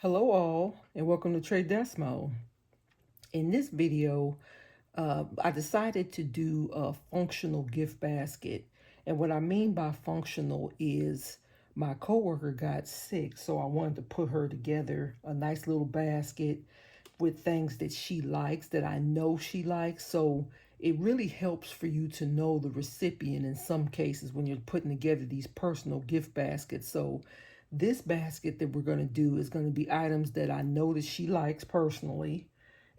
Hello all, and welcome to Trade Desmo. In this video, I decided to do a functional gift basket. And what I mean by functional is my coworker got sick, so I wanted to put her together a nice little basket with things that she likes, that I know she likes. So it really helps for you to know the recipient in some cases when you're putting together these personal gift baskets. So this basket that we're going to do is going to be items that I know that she likes personally.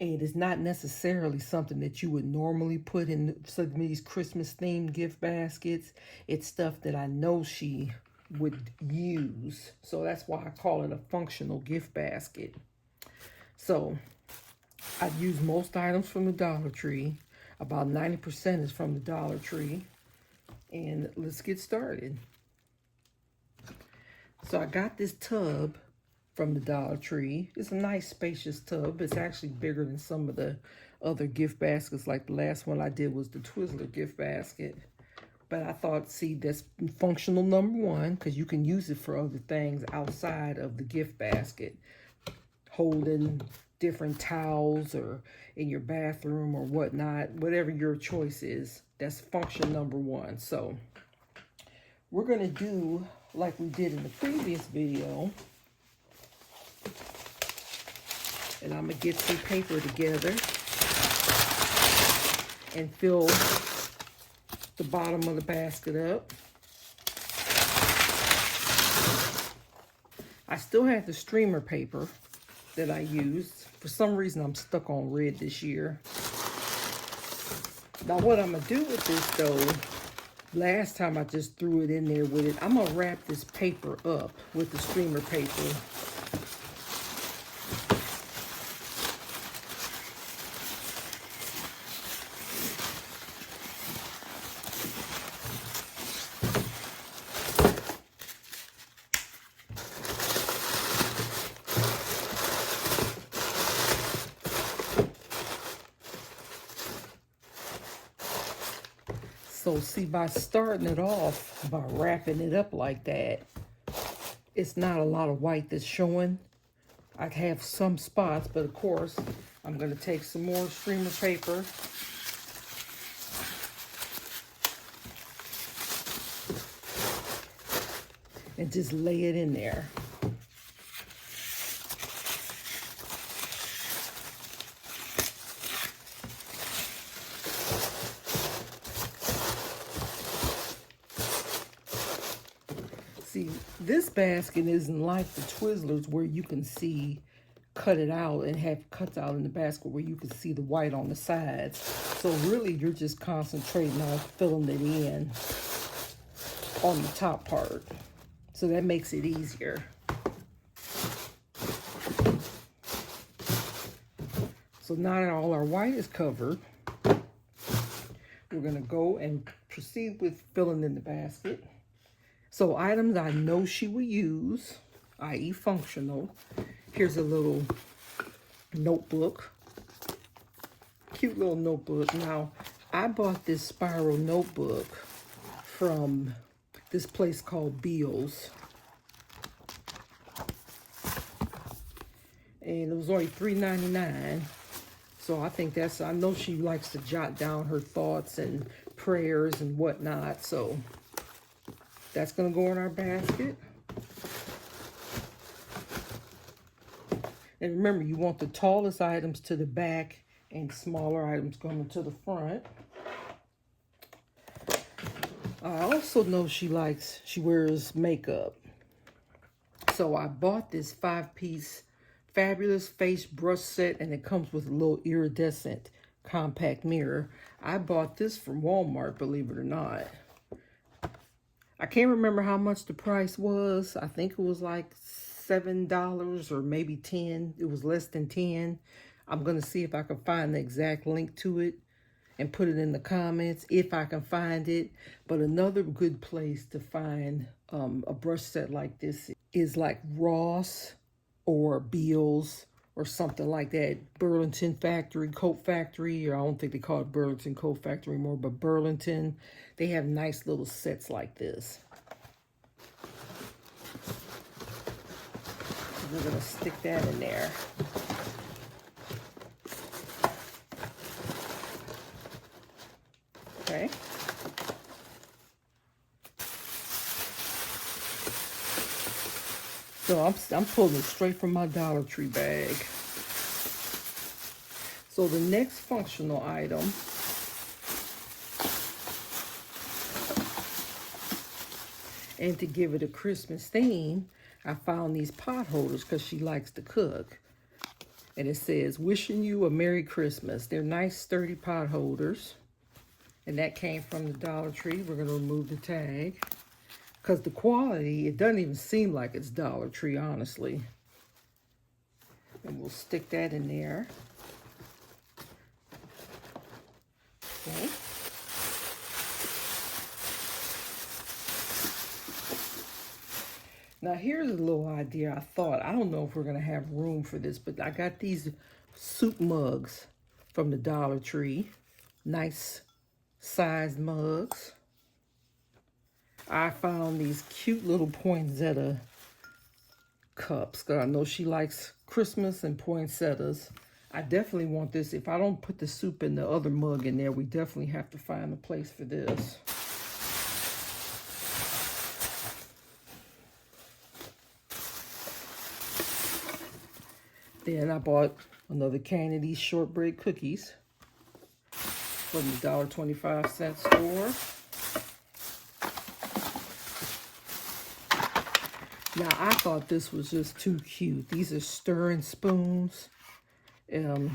And it's not necessarily something that you would normally put in some of these Christmas themed gift baskets. It's stuff that I know she would use. So that's why I call it a functional gift basket. So I've used most items from the Dollar Tree. About 90% is from the Dollar Tree. And let's get started. So I got this tub from the Dollar Tree. It's a nice spacious tub. It's actually bigger than some of the other gift baskets. Like the last one I did was the Twizzler gift basket. But I thought, see, that's functional number one, because you can use it for other things outside of the gift basket. Holding different towels or in your bathroom or whatnot, whatever your choice is, that's function number one. So we're going to do like we did in the previous video. And I'm going to get some paper together and fill the bottom of the basket up. I still have the streamer paper that I used. For some reason, I'm stuck on red this year. Now, what I'm going to do with this, though, last time I just threw it in there with it, I'm going to wrap this paper up with the streamer paper. So see, by starting it off, by wrapping it up like that, it's not a lot of white that's showing. I have some spots, but of course, I'm going to take some more streamer paper. And just lay it in there. See, this basket isn't like the Twizzlers where you can see, cut it out and have cuts out in the basket where you can see the white on the sides. So really, you're just concentrating on filling it in on the top part. So that makes it easier. So now that all our white is covered, we're going to go and proceed with filling in the basket. So items I know she will use, i.e. functional. Here's a little notebook. Cute little notebook. Now, I bought this spiral notebook from this place called Beals. And it was only $3.99. So I think that's, I know she likes to jot down her thoughts and prayers and whatnot. So that's going to go in our basket. And remember, you want the tallest items to the back and smaller items going to the front. I also know she wears makeup. So I bought this 5-piece fabulous face brush set, and it comes with a little iridescent compact mirror. I bought this from Walmart, believe it or not. I can't remember how much the price was. I think it was like $7 or maybe $10. It was less than $10. I'm going to see if I can find the exact link to it and put it in the comments if I can find it. But another good place to find a brush set like this is like Ross or Beals or something like that. Burlington Factory, Coat Factory, or I don't think they call it Burlington Coat Factory anymore, but Burlington, they have nice little sets like this. So we're gonna stick that in there. Okay. So I'm pulling it straight from my Dollar Tree bag. So the next functional item and to give it a Christmas theme, I found these pot holders because she likes to cook. And it says, wishing you a Merry Christmas. They're nice, sturdy pot holders. And that came from the Dollar Tree. We're going to remove the tag. Because the quality, it doesn't even seem like it's Dollar Tree, honestly. And we'll stick that in there. Okay. Now here's a little idea I thought. I don't know if we're going to have room for this, but I got these soup mugs from the Dollar Tree. Nice sized mugs. I found these cute little poinsettia cups because I know she likes Christmas and poinsettias. I definitely want this. If I don't put the soup in the other mug in there, we definitely have to find a place for this. Then I bought another can of these shortbread cookies from the $1.25 store. Now, I thought this was just too cute. These are stirring spoons. You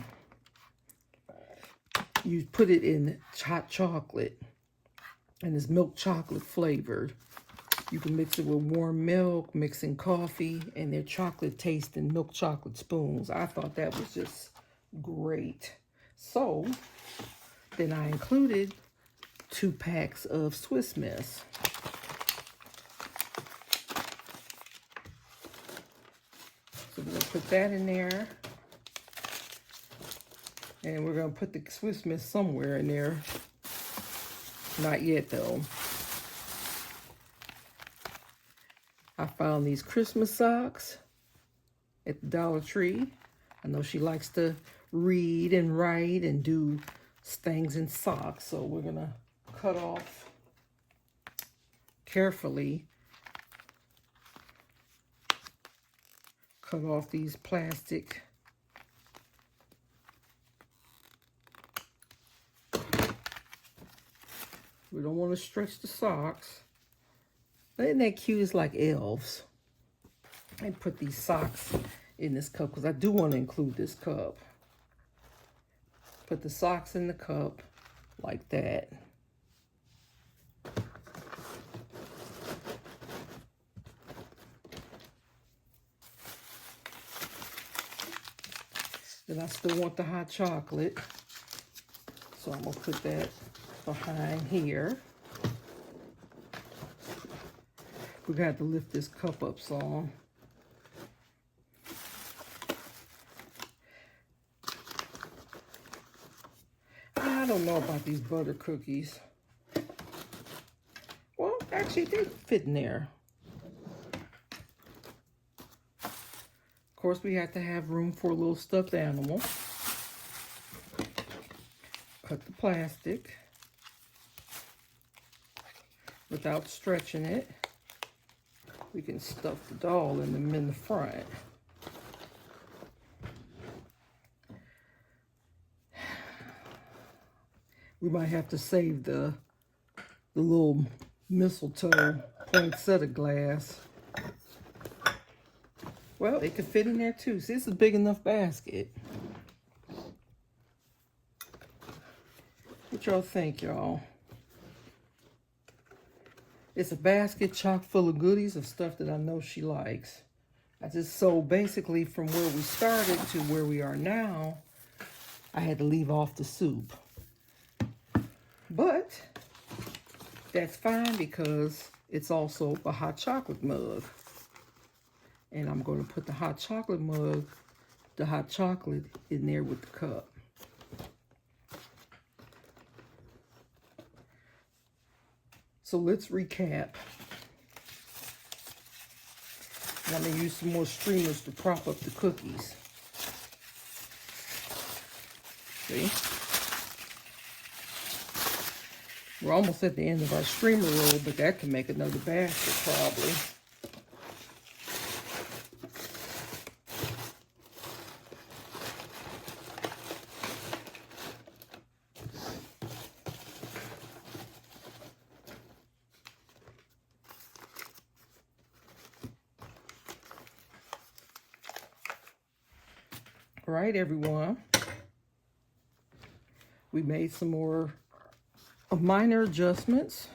put it in hot chocolate, and it's milk chocolate flavored. You can mix it with warm milk, mix in coffee, and they're chocolate tasting milk chocolate spoons. I thought that was just great. So, then I included 2 packs of Swiss Miss. So we're going to put that in there. And we're going to put the Swiss Miss somewhere in there. Not yet, though. I found these Christmas socks at the Dollar Tree. I know she likes to read and write and do things in socks. So we're going to cut off carefully. Cut off these plastic we don't want to stretch the socks. Isn't that cute? It's like elves. I put these socks in this cup because I do want to include this cup. Put the socks in the cup like that. Then I still want the hot chocolate. So I'm going to put that behind here. We're going to have to lift this cup up some. I don't know about these butter cookies. Well, actually, they fit in there. Of course, we have to have room for a little stuffed animal. Cut the plastic without stretching it. We can stuff the doll in the front. We might have to save the little mistletoe poinsettia glass. Well, it could fit in there too. See, it's a big enough basket. What y'all think, y'all? It's a basket chock full of goodies of stuff that I know she likes. So basically from where we started to where we are now, I had to leave off the soup. But that's fine because it's also a hot chocolate mug. And I'm going to put the hot chocolate mug, the hot chocolate in there with the cup. So let's recap. And I'm going to use some more streamers to prop up the cookies. See? We're almost at the end of our streamer roll, but that can make another basket probably. All right, everyone. We made some more minor adjustments.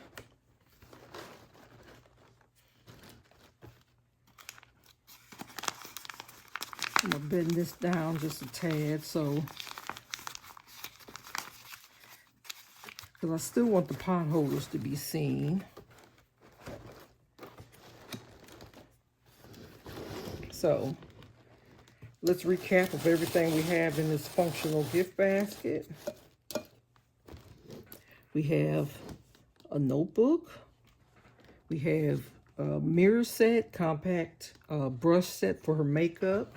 I'm gonna bend this down just a tad, so because I still want the pot holders to be seen. So let's recap of everything we have in this functional gift basket. We have a notebook. We have a mirror set, compact brush set for her makeup.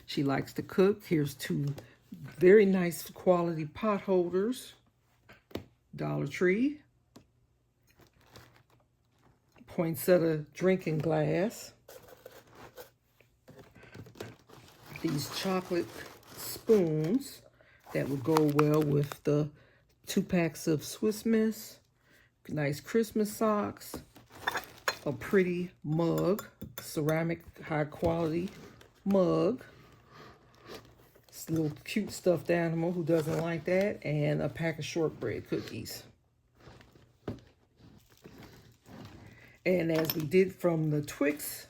She likes to cook. Here's 2 very nice quality pot holders. Dollar Tree. Poinsetta drinking glass. These chocolate spoons that would go well with the 2 packs of Swiss Miss. Nice Christmas socks. A pretty mug. Ceramic high quality mug. It's a little cute stuffed animal, who doesn't like that? And a pack of shortbread cookies. And as we did from the Twix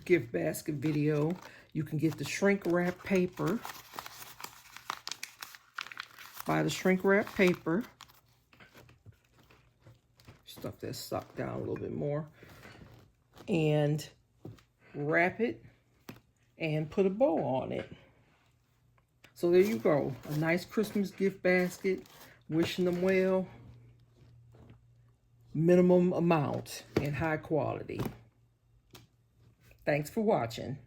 gift basket video, you can get the shrink wrap paper. Buy the shrink wrap paper. Stuff that sucked down a little bit more. And wrap it and put a bow on it. So there you go. A nice Christmas gift basket. Wishing them well. Minimum amount and high quality. Thanks for watching.